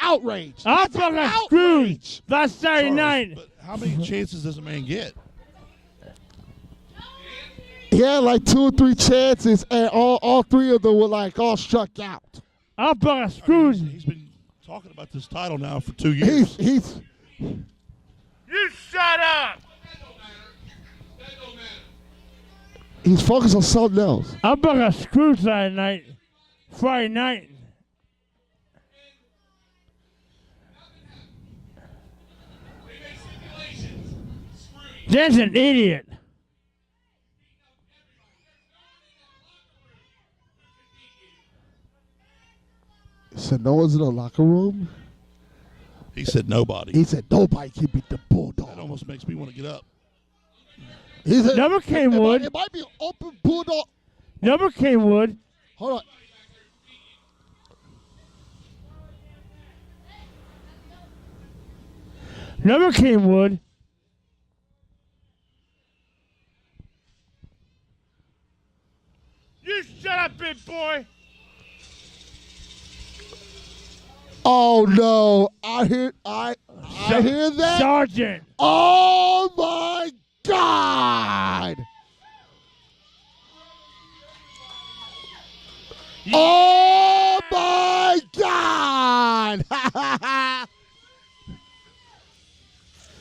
outrage. I'm fucking screwed. Last Saturday night. But how many chances does a man get? He had like 2 or 3 chances, and all 3 of them were like all struck out. I'm fucking screwed. He's been talking about this title now for 2 years. He's. You shut up. He's focused on something else. I'm fucking screwed Saturday night. Friday night. That's an idiot. So no one's in the locker room? He said nobody. He said nobody can beat the Bulldog. That almost makes me want to get up. He said, Never Kingwood. It might be an open Bulldog. Never Kingwood. Hold on. Never Kingwood. You shut up, big boy. Oh no! I hear that. Sergeant. Oh my God! Oh my God!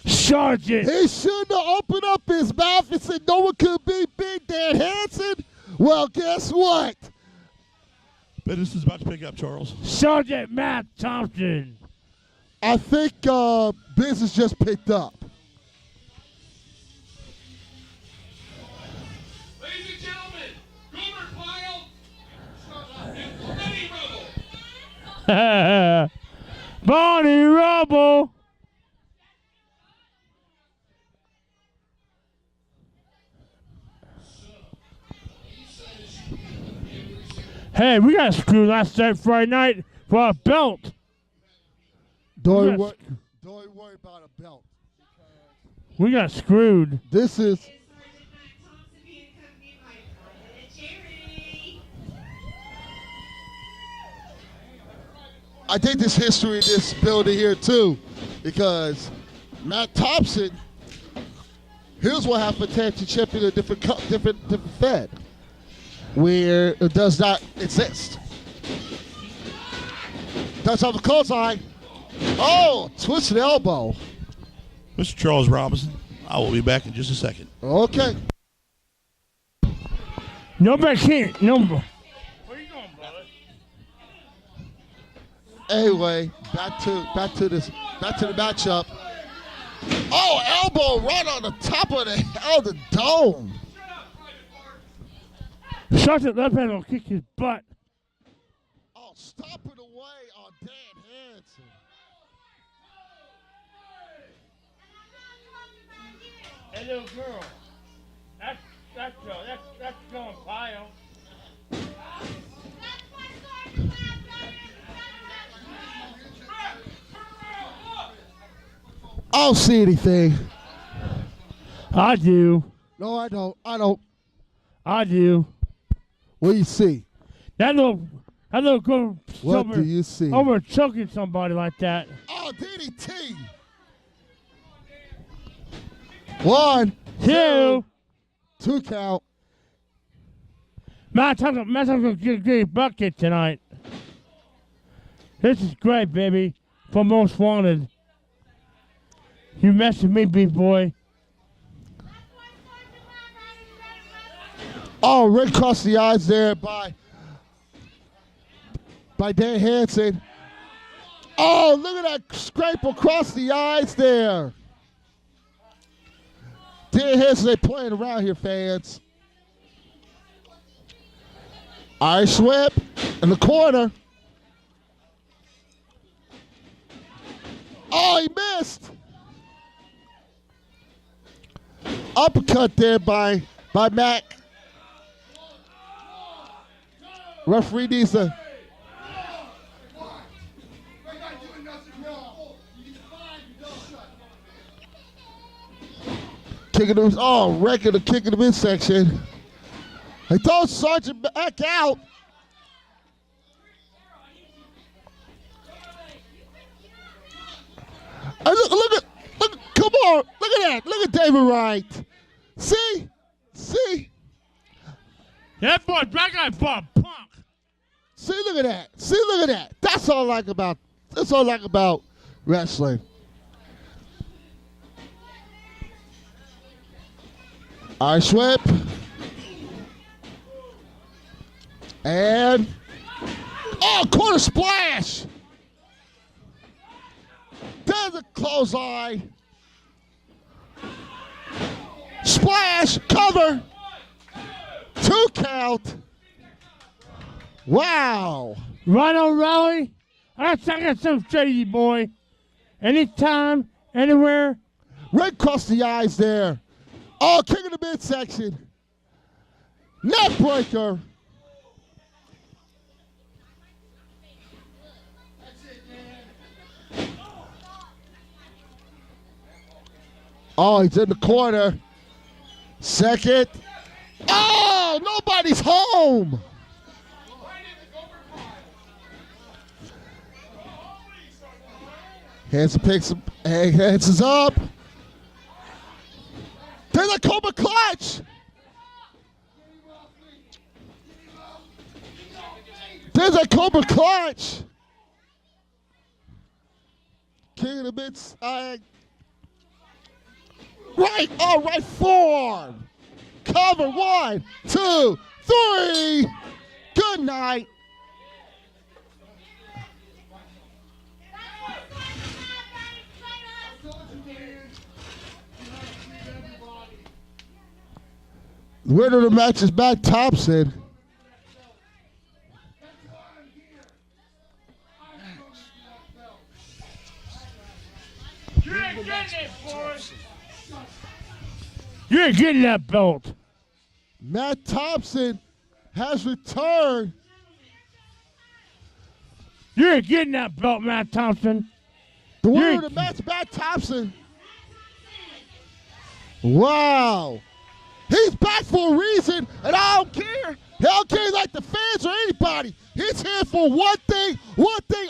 Sergeant. He shouldn't have opened up his mouth and said no one could beat Big Dan Hansen. Well, guess what? Business is about to pick up, Charles. Sgt Mack Thompson. I think business just picked up. Ladies and gentlemen, Goober Pile, Bonnie Rubble. Hey, we got screwed last night, Friday night, for a belt. Don't worry about a belt. We got screwed. This is. Sgt Mack Thompson being accompanied by Jerry. I think there's history in this building here too, because Matt Thompson. Here's what happened to champion a different Fed, where it does not exist. That's on the clothesline. Oh, twisted elbow. Mr. Charles Robinson, I will be back in just a second. Okay. Nobody can't. No. Where you going, brother? Anyway, back to the matchup. Oh, elbow right on the top of the dome. Sergeant left hand will kick his butt. Oh, stop it away on Dan Hansen. Hey, little girl. That's going pile. I don't see anything. I do. No, I don't. I do. What do you see? That little girl. What do you see? Over choking somebody like that. Oh, DDT. 1, 2. 2 count. Matt Thompson's going to get a bucket tonight. This is great, baby. For Most Wanted. You mess with me, big boy. Oh, right across the eyes there by Dan Hansen. Oh, look at that scrape across the eyes there. Dan Hansen, they playing around here, fans. Irish whip in the corner. Oh, he missed. Uppercut there by Mack. Referee needs to. Kicking him. Oh, wrecking the kick in the midsection. He throws Sgt Mack out. Come on, look at that. Look at David Wright. See? That guy fought a punk. See, look at that. That's all I like about wrestling. Ice whip. And corner splash. There's a clothesline. Splash, cover. 2 count. Wow. Rhino Rally, I got some shady boy. Anytime, anywhere. Right across the eyes there. Oh, king of the midsection. Neck breaker. Oh, he's in the corner. Second. Oh, nobody's home. Hansen picks him. Hansen's up. There's a Cobra clutch. There's a Cobra clutch. King of the bits. Right forearm. Cover 1, 2, 3. Good night. The winner of the match is Mack Thompson. You ain't getting it, boys. You ain't getting that belt. Mack Thompson has returned. You ain't getting that belt, Matt Thompson. The winner of the match, Mack Thompson. Wow. He's back for a reason, and I don't care. I don't care like the fans or anybody. He's here for one thing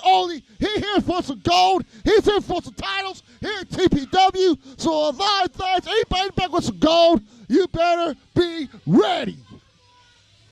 only. He's here for some gold. He's here for some titles here at TPW. So a lot of fans, anybody back with some gold, you better be ready.